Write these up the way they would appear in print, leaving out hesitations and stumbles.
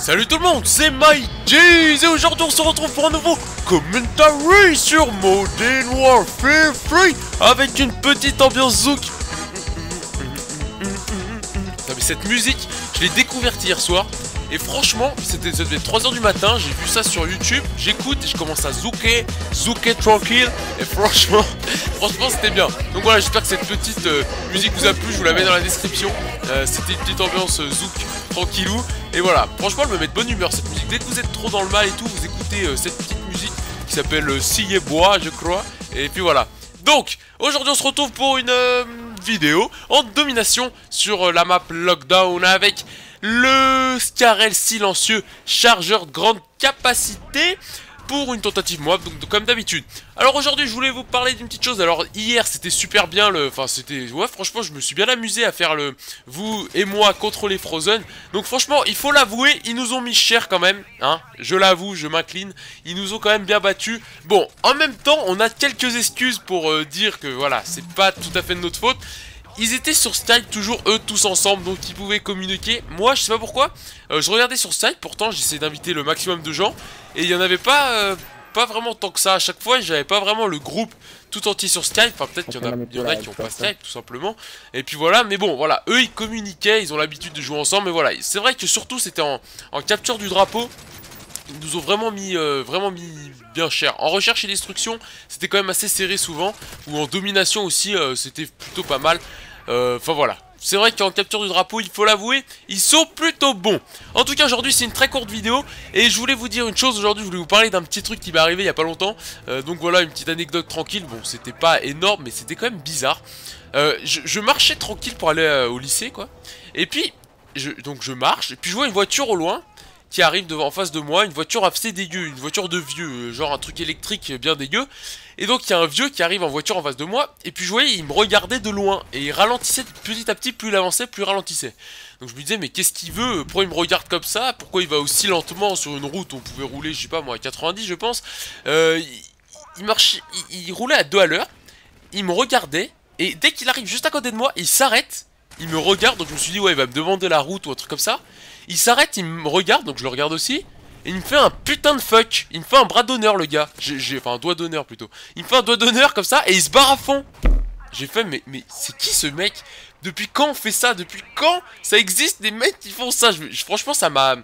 Salut tout le monde, c'est MyJ's et aujourd'hui on se retrouve pour un nouveau commentary sur Modern Warfare 3 avec une petite ambiance zouk. Non mais cette musique, je l'ai découverte hier soir et franchement, ça devait être 3h du matin, j'ai vu ça sur YouTube, j'écoute et je commence à zouker tranquille et franchement c'était bien. Donc voilà, j'espère que cette petite musique vous a plu, je vous la mets dans la description. C'était une petite ambiance zouk tranquillou. Et voilà, franchement elle me met de bonne humeur cette musique. Dès que vous êtes trop dans le mal et tout, vous écoutez cette petite musique qui s'appelle Sillé Bois je crois. Et puis voilà. Donc aujourd'hui on se retrouve pour une vidéo en domination sur la map Lockdown avec le Scarel silencieux chargeur de grande capacité pour une tentative moab, donc comme d'habitude. Alors aujourd'hui je voulais vous parler d'une petite chose. Alors hier c'était super bien, ouais franchement je me suis bien amusé à faire le vous et moi contre les Frozen. Donc franchement il faut l'avouer, ils nous ont mis cher quand même, hein, je l'avoue, je m'incline. Ils nous ont quand même bien battus. Bon, en même temps on a quelques excuses pour dire que voilà, c'est pas tout à fait de notre faute. Ils étaient sur Skype, toujours eux tous ensemble, donc ils pouvaient communiquer. Moi, je sais pas pourquoi, je regardais sur Skype, pourtant j'essayais d'inviter le maximum de gens. Et il y en avait pas vraiment tant que ça. À chaque fois, j'avais pas vraiment le groupe tout entier sur Skype. Enfin, peut-être qu'il y en a qui ont pas Skype, tout simplement. Et puis voilà, mais bon, voilà, eux ils communiquaient, ils ont l'habitude de jouer ensemble. Mais voilà, c'est vrai que surtout c'était en capture du drapeau. Ils nous ont vraiment mis bien cher. En recherche et destruction, c'était quand même assez serré souvent. Ou en domination aussi, c'était plutôt pas mal. Enfin voilà. C'est vrai qu'en capture du drapeau, il faut l'avouer, ils sont plutôt bons. En tout cas, aujourd'hui, c'est une très courte vidéo. Et je voulais vous dire une chose. Aujourd'hui, je voulais vous parler d'un petit truc qui m'est arrivé il y a pas longtemps. Donc voilà, une petite anecdote tranquille. Bon, c'était pas énorme, mais c'était quand même bizarre. Je marchais tranquille pour aller au lycée, quoi. Et puis, donc je marche. Et puis, je vois une voiture au loin qui arrive en face de moi, une voiture assez dégueu, une voiture de vieux, genre un truc électrique bien dégueu. Et donc il y a un vieux qui arrive en voiture en face de moi, et puis je voyais, il me regardait de loin, et il ralentissait petit à petit, plus il avançait, plus il ralentissait. Donc je me disais, mais qu'est-ce qu'il veut? Pourquoi il me regarde comme ça? Pourquoi il va aussi lentement sur une route où on pouvait rouler, je sais pas moi, à 90 je pense. Il marchait, il roulait à 2 à l'heure, il me regardait, et dès qu'il arrive juste à côté de moi, il s'arrête, il me regarde, donc je me suis dit, ouais, il va me demander la route ou un truc comme ça. Il s'arrête, il me regarde, donc je le regarde aussi. Et il me fait un putain de fuck. Il me fait un bras d'honneur le gars. Enfin un doigt d'honneur plutôt. Il me fait un doigt d'honneur comme ça et il se barre à fond. J'ai fait mais c'est qui ce mec? Depuis quand on fait ça? Depuis quand ça existe des mecs qui font ça? Franchement ça m'a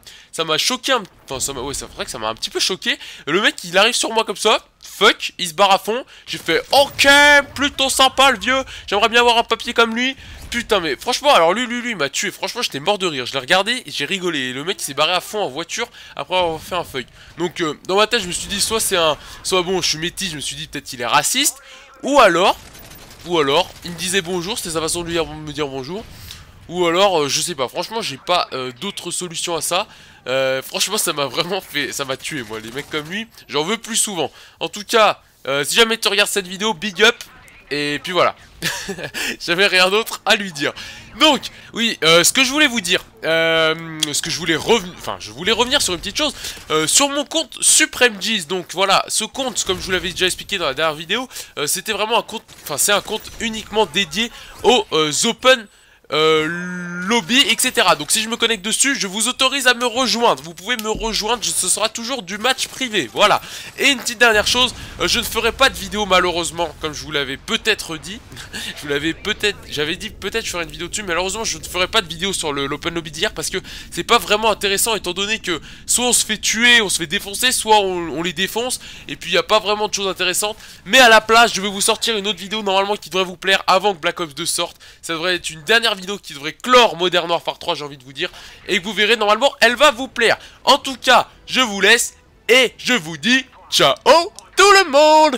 choqué. Enfin ouais, c'est vrai que ça m'a un petit peu choqué. Le mec il arrive sur moi comme ça. Fuck, il se barre à fond. J'ai fait ok, plutôt sympa le vieux. J'aimerais bien avoir un papier comme lui. Putain mais franchement alors lui il m'a tué. Franchement j'étais mort de rire. Je l'ai regardé et j'ai rigolé. Et le mec il s'est barré à fond en voiture après avoir fait un fuck. Donc dans ma tête je me suis dit soit bon je suis métis. Je me suis dit peut-être il est raciste. Ou alors il me disait bonjour. C'était sa façon de me dire bonjour. Ou alors je sais pas. Franchement j'ai pas d'autre solution à ça. Franchement ça m'a vraiment fait. Ça m'a tué moi. Les mecs comme lui j'en veux plus souvent. En tout cas si jamais tu regardes cette vidéo, big up. Et puis voilà. J'avais rien d'autre à lui dire. Donc, oui, ce que je voulais vous dire, je voulais revenir sur une petite chose, sur mon compte Supreme G's. Donc voilà, ce compte, comme je vous l'avais déjà expliqué dans la dernière vidéo, c'était vraiment un compte, c'est un compte uniquement dédié aux open lobby, etc. Donc si je me connecte dessus, je vous autorise à me rejoindre. Vous pouvez me rejoindre, ce sera toujours du match privé. Voilà. Et une petite dernière chose, je ne ferai pas de vidéo malheureusement, comme je vous l'avais peut-être dit. J'avais dit peut-être je ferai une vidéo dessus, mais malheureusement je ne ferai pas de vidéo sur l'open lobby d'hier parce que c'est pas vraiment intéressant étant donné que soit on se fait tuer, on se fait défoncer, soit on les défonce. Et puis il n'y a pas vraiment de choses intéressantes. Mais à la place, je vais vous sortir une autre vidéo normalement qui devrait vous plaire avant que Black Ops 2 sorte. Ça devrait être une dernière vidéo qui devrait clore Modern Warfare 3, j'ai envie de vous dire, et que vous verrez normalement elle va vous plaire. En tout cas je vous laisse et je vous dis ciao tout le monde.